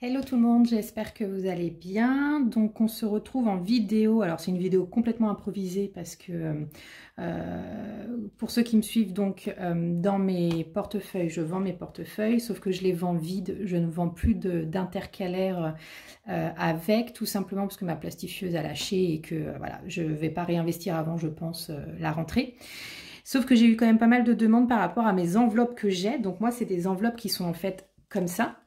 Hello tout le monde, j'espère que vous allez bien. Donc on se retrouve en vidéo. Alors c'est une vidéo complètement improvisée parce que pour ceux qui me suivent donc dans mes portefeuilles, je vends mes portefeuilles, sauf que je les vends vides. Je ne vends plus d'intercalaire avec, tout simplement parce que ma plastifieuse a lâché et que voilà, je ne vais pas réinvestir avant, je pense, la rentrée. Sauf que j'ai eu quand même pas mal de demandes par rapport à mes enveloppes que j'ai. Donc moi c'est des enveloppes qui sont en fait comme ça.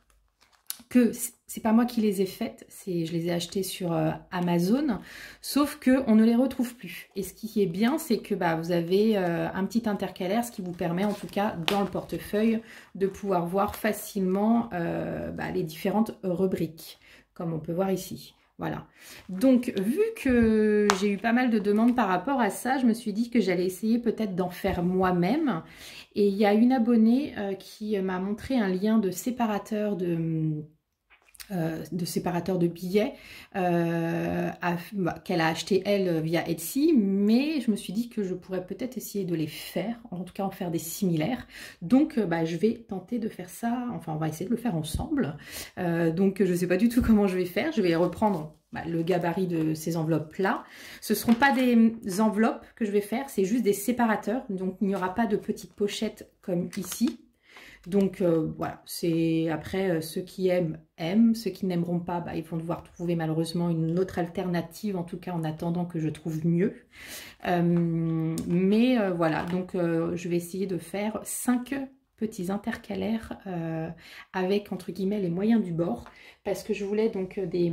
Que c'est pas moi qui les ai faites, je les ai achetées sur Amazon, sauf que on ne les retrouve plus. Et ce qui est bien, c'est que vous avez un petit intercalaire, ce qui vous permet en tout cas dans le portefeuille de pouvoir voir facilement les différentes rubriques, comme on peut voir ici. Voilà. Donc, vu que j'ai eu pas mal de demandes par rapport à ça, je me suis dit que j'allais essayer peut-être d'en faire moi-même. Et il y a une abonnée qui m'a montré un lien de séparateur de billets qu'elle a acheté elle via Etsy, mais je me suis dit que je pourrais peut-être essayer de les faire, en tout cas en faire des similaires. Donc je vais tenter de faire ça, enfin on va essayer de le faire ensemble. Donc je ne sais pas du tout comment je vais faire, je vais reprendre le gabarit de ces enveloppes là. Ce ne seront pas des enveloppes que je vais faire, c'est juste des séparateurs, donc il n'y aura pas de petites pochettes comme ici. Donc voilà, c'est après ceux qui aiment, ceux qui n'aimeront pas, ils vont devoir trouver malheureusement une autre alternative, en tout cas en attendant que je trouve mieux. Voilà, donc je vais essayer de faire 5 petits intercalaires avec entre guillemets les moyens du bord, parce que je voulais donc des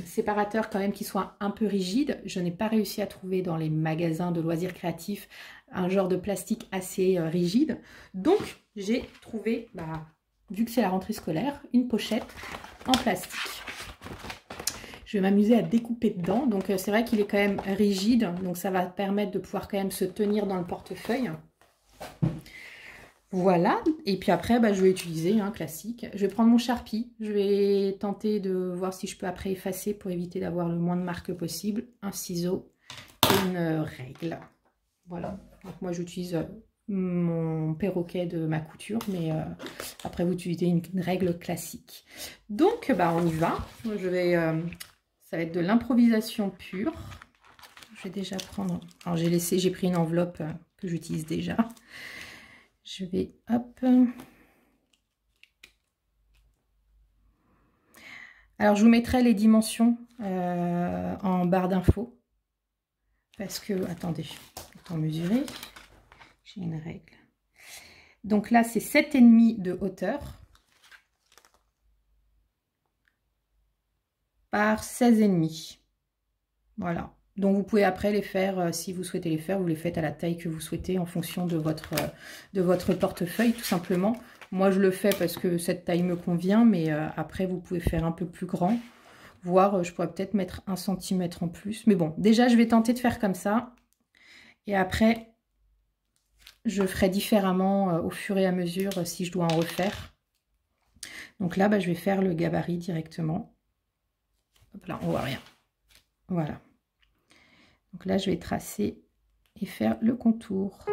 séparateurs quand même qui soient un peu rigides. Je n'ai pas réussi à trouver dans les magasins de loisirs créatifs un genre de plastique assez rigide, donc j'ai trouvé, vu que c'est la rentrée scolaire, une pochette en plastique. Je vais m'amuser à découper dedans, donc c'est vrai qu'il est quand même rigide, donc ça va permettre de pouvoir quand même se tenir dans le portefeuille. Voilà, et puis après je vais utiliser un classique. Je vais prendre mon Sharpie, je vais tenter de voir si je peux après effacer pour éviter d'avoir le moins de marques possible, un ciseau et une règle. Voilà, donc moi j'utilise mon perroquet de ma couture, mais après vous utilisez une règle classique. Donc on y va. Ça va être de l'improvisation pure. Je vais déjà prendre, alors j'ai pris une enveloppe que j'utilise déjà. Je vais, hop. Alors je vous mettrai les dimensions en barre d'infos. Parce que, attendez, autant mesurer. J'ai une règle. Donc là, c'est 7,5 de hauteur par 16,5. Voilà. Donc vous pouvez après les faire, si vous souhaitez les faire, vous les faites à la taille que vous souhaitez en fonction de votre portefeuille, tout simplement. Moi, je le fais parce que cette taille me convient, mais après, vous pouvez faire un peu plus grand. Voire, je pourrais peut-être mettre 1 cm en plus. Mais bon, déjà, je vais tenter de faire comme ça. Et après, je ferai différemment au fur et à mesure si je dois en refaire. Donc là, je vais faire le gabarit directement. Hop là, on voit rien. Voilà. Donc là, je vais tracer et faire le contour.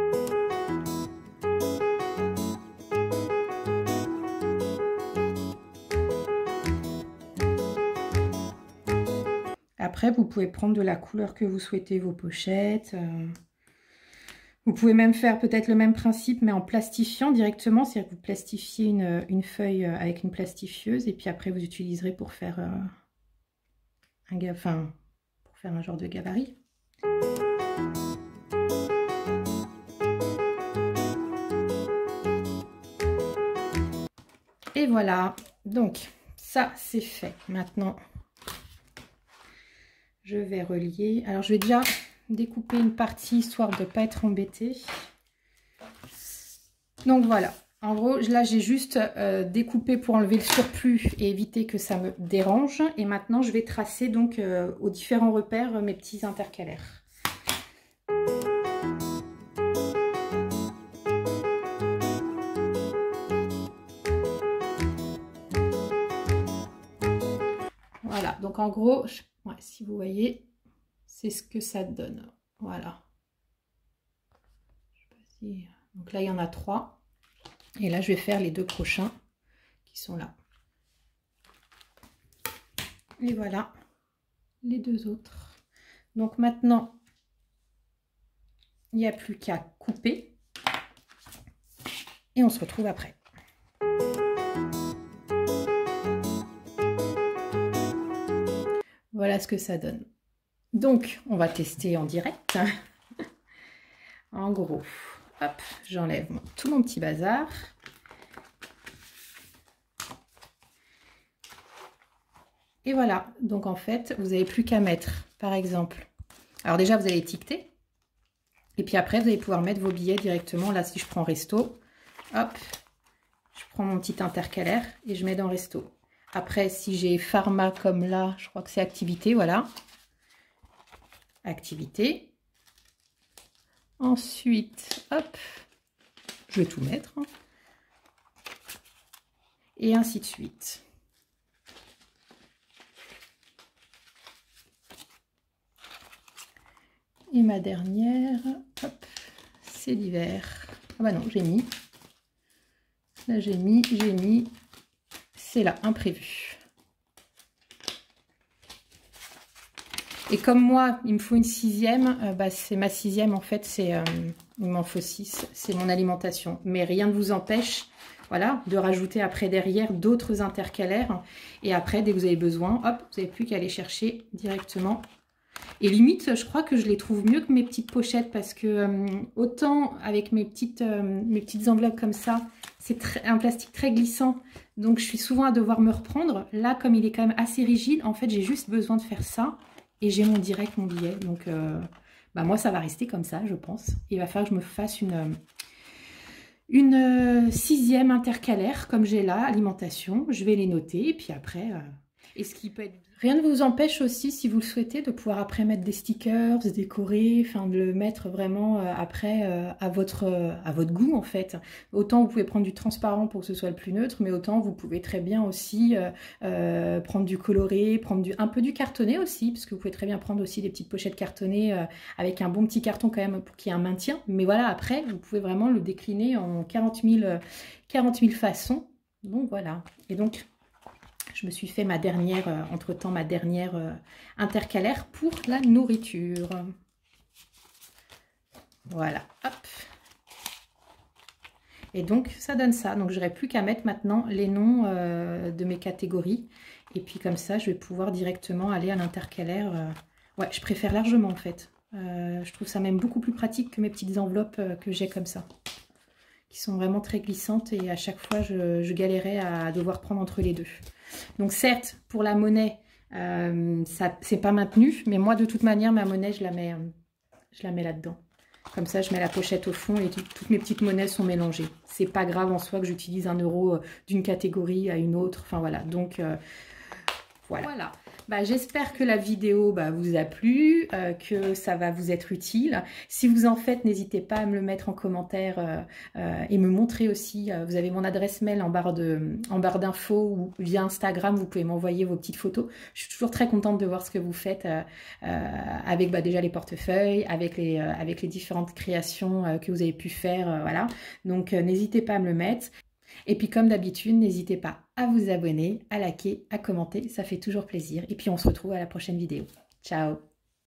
Après, vous pouvez prendre de la couleur que vous souhaitez vos pochettes. Vous pouvez même faire peut-être le même principe, mais en plastifiant directement. C'est-à-dire que vous plastifiez une feuille avec une plastifieuse et puis après, vous utiliserez pour faire un genre de gabarit. Et voilà, donc ça c'est fait. Maintenant, je vais relier. Alors, je vais déjà découper une partie histoire de ne pas être embêtée. Donc voilà, en gros, là j'ai juste découpé pour enlever le surplus et éviter que ça me dérange. Et maintenant, je vais tracer donc aux différents repères mes petits intercalaires. Voilà, donc en gros, si vous voyez, c'est ce que ça donne. Voilà. Je sais pas si... Donc là, il y en a 3. Et là, je vais faire les 2 prochains qui sont là. Et voilà les deux autres. Donc maintenant, il n'y a plus qu'à couper. Et on se retrouve après. Voilà ce que ça donne. Donc, on va tester en direct. En gros, hop, j'enlève tout mon petit bazar. Et voilà, donc en fait, vous n'avez plus qu'à mettre, par exemple, alors déjà, vous allez étiqueter. Et puis après, vous allez pouvoir mettre vos billets directement. Là, si je prends resto, hop, je prends mon petit intercalaire et je mets dans resto. Après, si j'ai pharma comme là, je crois que c'est activité, voilà. Activité. Ensuite, hop, je vais tout mettre. Hein. Et ainsi de suite. Et ma dernière, hop, c'est l'hiver. Ah bah non, j'ai mis. Là, j'ai mis. C'est là, imprévu. Et comme moi, il me faut une sixième, bah, c'est ma sixième en fait, il m'en faut 6, c'est mon alimentation. Mais rien ne vous empêche, voilà, de rajouter après derrière d'autres intercalaires. Et après, dès que vous avez besoin, hop, vous n'avez plus qu'à aller chercher directement. Et limite, je crois que je les trouve mieux que mes petites pochettes parce que autant avec mes petites enveloppes comme ça, c'est un plastique très glissant. Donc, je suis souvent à devoir me reprendre. Là, comme il est quand même assez rigide, en fait, j'ai juste besoin de faire ça. Et j'ai mon billet. Donc, bah moi, ça va rester comme ça, je pense. Il va falloir que je me fasse une sixième intercalaire, comme j'ai là, alimentation. Je vais les noter. Et puis après, et ce qui peut être... Rien ne vous empêche aussi, si vous le souhaitez, de pouvoir après mettre des stickers, décorer, enfin de le mettre vraiment après à votre goût en fait. Autant vous pouvez prendre du transparent pour que ce soit le plus neutre, mais autant vous pouvez très bien aussi prendre du coloré, prendre un peu du cartonné aussi, parce que vous pouvez très bien prendre aussi des petites pochettes cartonnées avec un bon petit carton quand même pour qu'il y ait un maintien. Mais voilà, après, vous pouvez vraiment le décliner en 40 000 façons. Donc voilà. Et donc... je me suis fait ma dernière, entre-temps, ma dernière intercalaire pour la nourriture. Voilà, hop. Et donc, ça donne ça. Donc, j'aurai plus qu'à mettre maintenant les noms de mes catégories. Et puis, comme ça, je vais pouvoir directement aller à l'intercalaire. Ouais, je préfère largement, en fait. Je trouve ça même beaucoup plus pratique que mes petites enveloppes que j'ai comme ça. Qui sont vraiment très glissantes. Et à chaque fois, je galérais à devoir prendre entre les deux. Donc certes, pour la monnaie, ça c'est pas maintenu, mais moi de toute manière, ma monnaie, je la mets là-dedans. Comme ça, je mets la pochette au fond et toutes mes petites monnaies sont mélangées. C'est pas grave en soi que j'utilise 1 euro d'une catégorie à une autre. Enfin voilà, donc voilà. Bah, j'espère que la vidéo vous a plu, que ça va vous être utile. Si vous en faites, n'hésitez pas à me le mettre en commentaire et me montrer aussi. Vous avez mon adresse mail en barre d'infos ou via Instagram, vous pouvez m'envoyer vos petites photos. Je suis toujours très contente de voir ce que vous faites avec déjà les portefeuilles, avec les différentes créations que vous avez pu faire. Voilà. Donc, n'hésitez pas à me le mettre. Et puis comme d'habitude, n'hésitez pas à vous abonner, à liker, à commenter, ça fait toujours plaisir. Et puis on se retrouve à la prochaine vidéo. Ciao!